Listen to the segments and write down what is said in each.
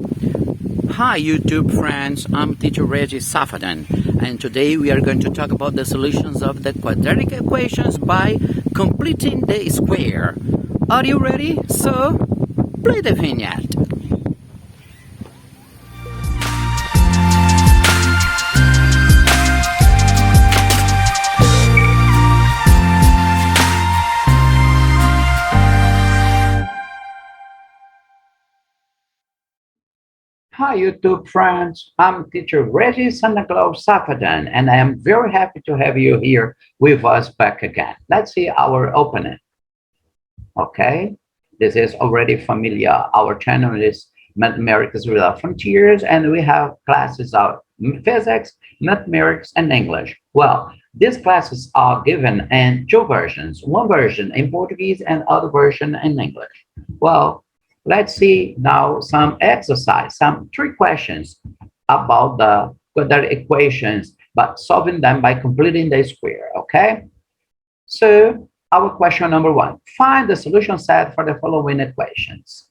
Hi YouTube friends, I'm teacher Regy Safadão, and today we are going to talk about the solutions of the quadratic equations by completing the square. Are you ready? So, play the vignette. Hi YouTube friends, I'm teacher Regy Safadão, and I am very happy to have you here with us back again. Let's see our opening. Okay, this is already familiar. Our channel is Mathematics Without Frontiers, and we have classes of physics, mathematics, and English. Well, these classes are given in two versions, one version in Portuguese and other version in English. Well, let's see now some exercise, some three questions about the quadratic equations, but solving them by completing the square, okay? So our question number one, find the solution set for the following equations.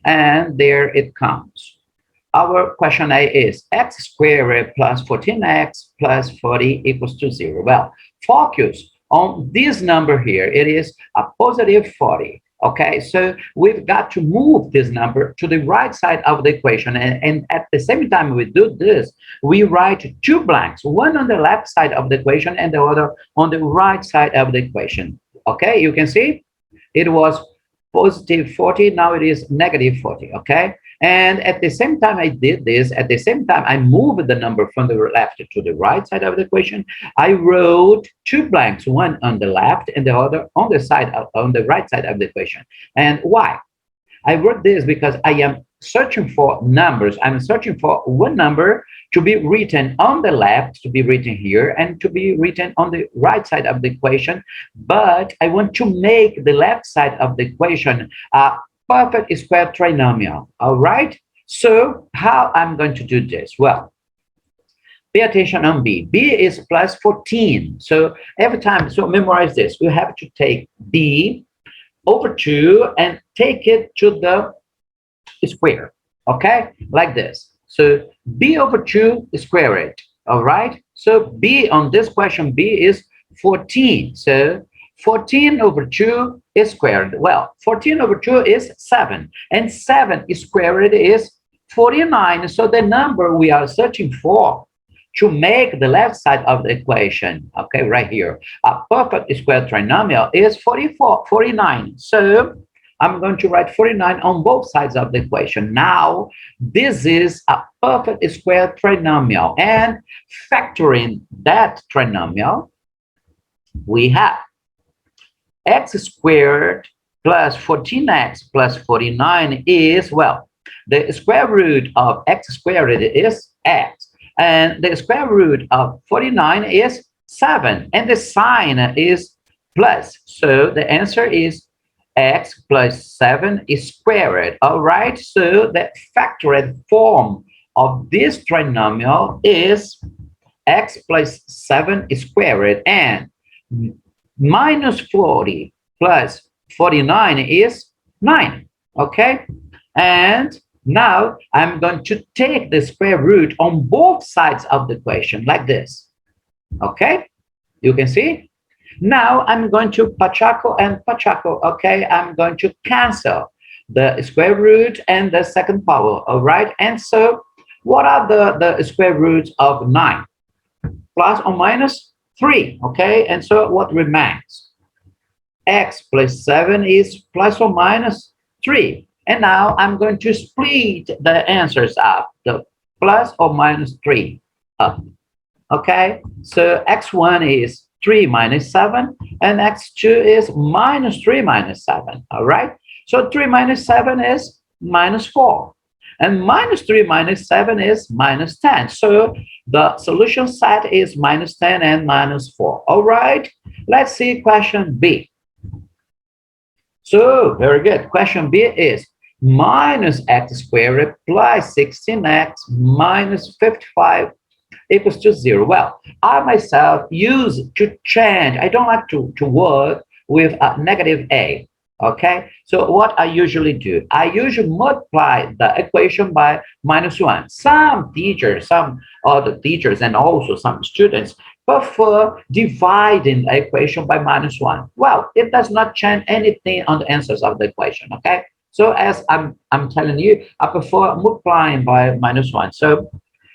And there it comes. Our question A is x squared plus 14x plus 40 equals to 0. Well, focus on this number here. It is a positive 40. Okay, so we've got to move this number to the right side of the equation. And at the same time we do this, we write two blanks, one on the left side of the equation and the other on the right side of the equation. Okay, you can see it was positive 40, now it is negative 40, okay? And at the same time I did this, at the same time I moved the number from the left to the right side of the equation. I wrote two blanks, one on the left and the other on the right side of the equation. And why? I wrote this because I am searching for numbers. I'm searching for one number to be written on the left, to be written here, and to be written on the right side of the equation. But I want to make the left side of the equation a perfect square trinomial. All right? So how I'm going to do this? Well, pay attention on B. B is plus 14. So every time, so memorize this. We have to take B over 2 and take it to the square, okay, like this. So b over 2 square it. All right, so b on this question, b is 14. So 14 over 2 is squared. Well, 14 over 2 is 7, and 7 squared is 49. So the number we are searching for to make the left side of the equation, okay, right here, a perfect square trinomial is 49. So I'm going to write 49 on both sides of the equation. Now, this is a perfect square trinomial. And factoring that trinomial, we have x squared plus 14x plus 49 is, well, the square root of x squared is x. And the square root of 49 is 7. And the sign is plus. So the answer is x plus 7 is squared. All right, so the factored form of this trinomial is x plus 7 is squared, and minus 40 plus 49 is 9. Okay, and now I'm going to take the square root on both sides of the equation like this. Okay, you can see. Now I'm going to Pachaco and Pachaco, okay? I'm going to cancel the square root and the second power, all right? And so what are the square roots of 9? Plus or minus 3, okay? And so what remains? X plus 7 is plus or minus 3. And now I'm going to split the answers up, the plus or minus 3 up, okay? So x1 is 3 minus 7, and x2 is minus 3 minus 7, all right? So 3 minus 7 is minus 4, and minus 3 minus 7 is minus 10. So the solution set is minus 10 and minus 4, all right? Let's see question B. So, very good. Question B is minus x squared plus 16x minus 55 equals to 0. Well, I myself use to change. I don't like to work with a negative a. Okay, so what I usually do, I usually multiply the equation by -1. Some teachers, some other teachers, and also some students prefer dividing the equation by -1. Well, it does not change anything on the answers of the equation. Okay, so as I'm telling you, I prefer multiplying by -1. So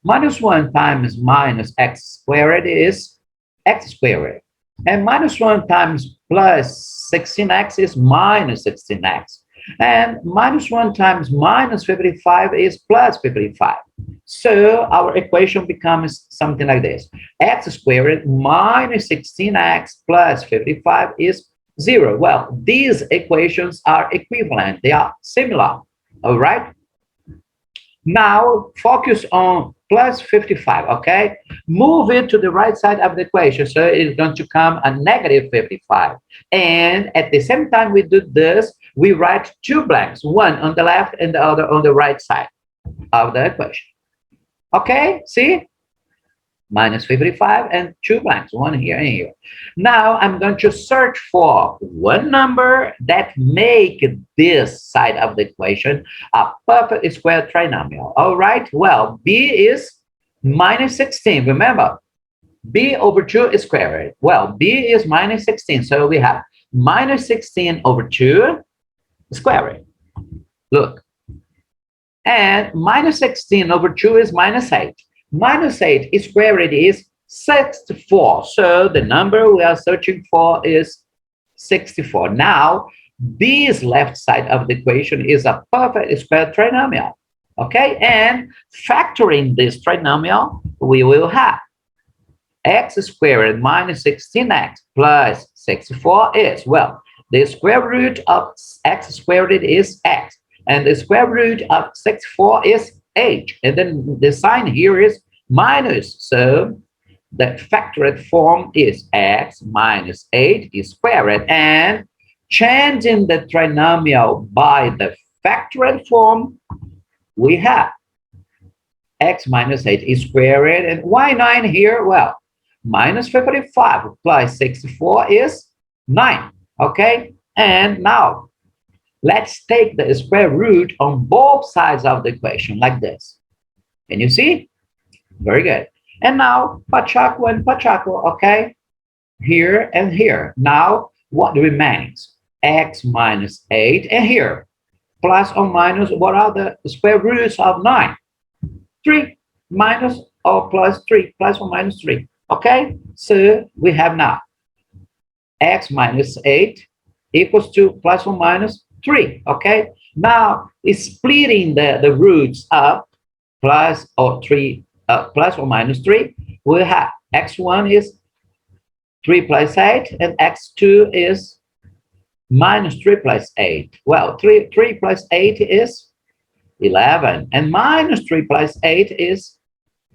-1 times minus x squared is x squared. And -1 times plus 16x is minus 16x. And -1 times minus 55 is plus 55. So our equation becomes something like this. X squared minus 16x plus 55 is 0. Well, these equations are equivalent. They are similar. All right. Now focus on plus 55, okay? Move it to the right side of the equation. So it's going to come a negative 55. And at the same time we do this, we write two blanks, one on the left and the other on the right side of the equation. Okay, see? Minus 55 and two blanks, one here and here. Now I'm going to search for one number that make this side of the equation a perfect square trinomial. All right, well, b is minus 16. Remember, b over 2 is squared. Well, b is minus 16. So we have minus 16 over 2 squared. Look. And minus 16 over 2 is minus 8. Minus 8 squared is 64. So the number we are searching for is 64. Now, this left side of the equation is a perfect square trinomial. Okay, and factoring this trinomial, we will have x squared minus 16x plus 64 is, well, the square root of x squared is x. And the square root of 64 is 8. And then the sign here is minus. So the factored form is x minus 8 is squared. And changing the trinomial by the factored form, we have x minus 8 is squared. And why 9 here? Well, minus 55 plus 64 is 9. Okay, and now let's take the square root on both sides of the equation like this. Can you see? Very good. And now Pachaco and Pachaco, okay? Here and here. Now what remains? X minus 8 and here. Plus or minus, what are the square roots of 9? 3 minus or plus 3, plus or minus 3. Okay? So we have now x minus 8 equals to plus or minus 3. Okay, now it's splitting the roots up plus or 3 plus or minus 3. We have x1 is 3 plus 8 and x2 is minus 3 plus 8. Well, 3 plus 8 is 11 and minus 3 plus 8 is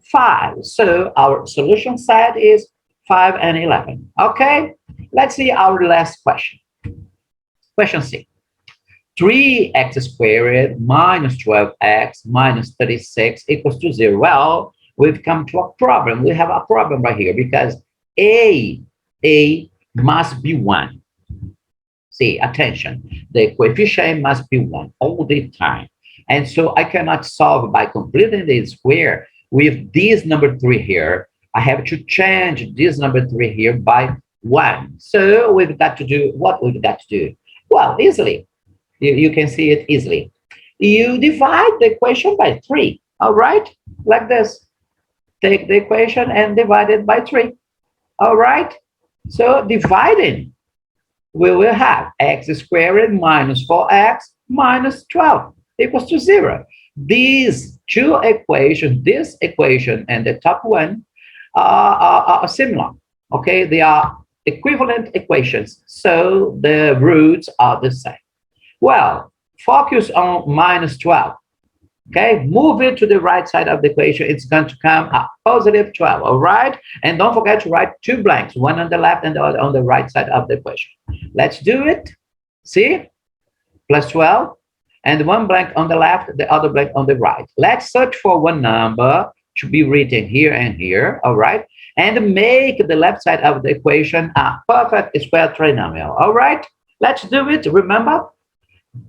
5. So our solution set is 5 and 11. Okay, let's see our last question. Question C. 3x squared minus 12x minus 36 equals to 0. Well, we've come to a problem. We have a problem right here because a must be 1. See, attention. The coefficient must be 1 all the time. And so I cannot solve by completing the square with this number 3 here. I have to change this number 3 here by 1. So we've got to do what we've got to do. Well, easily. You can see it easily. You divide the equation by 3. All right, like this. Take the equation and divide it by 3. All right. So dividing, we will have x squared minus 4x minus 12 equals to 0. These two equations, this equation and the top one, are similar. Okay, they are equivalent equations. So the roots are the same. Well, focus on minus 12. Okay, move it to the right side of the equation. It's going to come a positive 12. All right, and don't forget to write two blanks, one on the left and the other on the right side of the equation. Let's do it. See, plus 12 and one blank on the left, the other blank on the right. Let's search for one number to be written here and here. All right, and make the left side of the equation a perfect square trinomial. All right, Let's do it. Remember,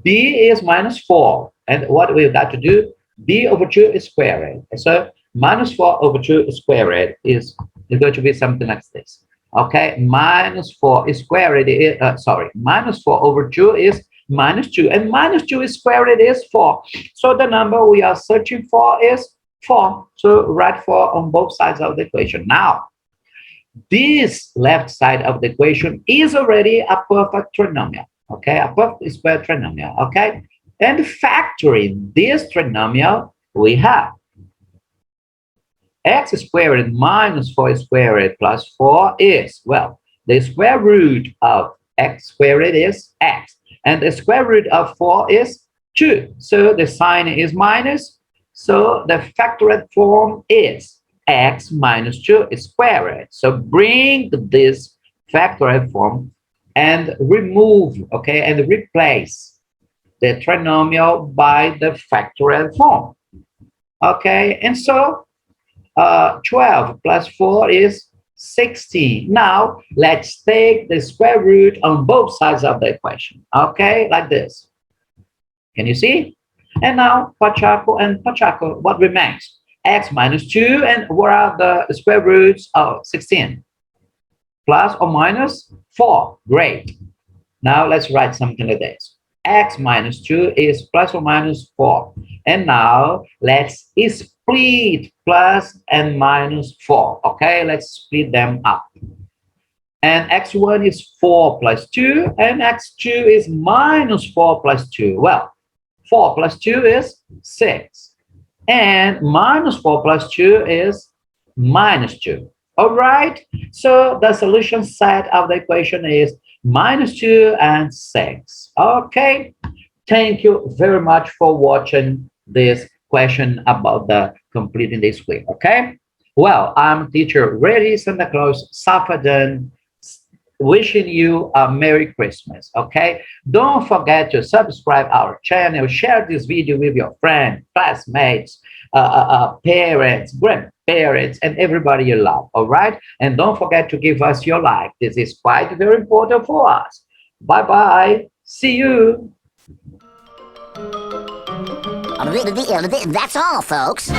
b is minus 4. And what we've got to do, b over 2 is squared. So minus 4 over 2 squared is going to be something like this. Okay, minus 4 is squared. Minus 4 over 2 is minus 2. And minus 2 is squared is 4. So the number we are searching for is 4. So write 4 on both sides of the equation. Now, this left side of the equation is already a perfect trinomial. Okay, a perfect square trinomial. Okay, and factoring this trinomial, we have x squared minus 4 squared plus 4 is, well, the square root of x squared is x, and the square root of 4 is 2. So the sign is minus. So the factored form is x minus 2 squared. So bring this factored form and remove, okay, and replace the trinomial by the factorial form. Okay, and so 12 plus 4 is 16. Now, let's take the square root on both sides of the equation. Okay, like this. Can you see? And now, Pachaco and Pachaco, what remains? X minus 2, and what are the square roots of 16? Plus or minus 4. Great. Now, let's write something like this. X minus 2 is plus or minus 4. And now, let's split plus and minus 4. Okay, let's split them up. And x1 is 4 plus 2, and x2 is minus 4 plus 2. Well, 4 plus 2 is 6. And minus 4 plus 2 is minus 2. All right, so the solution set of the equation is minus 2 and 6. Okay, thank you very much for watching this question about the completing the square. Okay, well, I'm teacher Regy Santa Claus Safadão, wishing you a Merry Christmas. Okay, don't forget to subscribe our channel, share this video with your friends, classmates, parents, grandparents, and everybody you love. All right, and don't forget to give us your like. This is quite very important for us. Bye bye, see you. That's all, folks.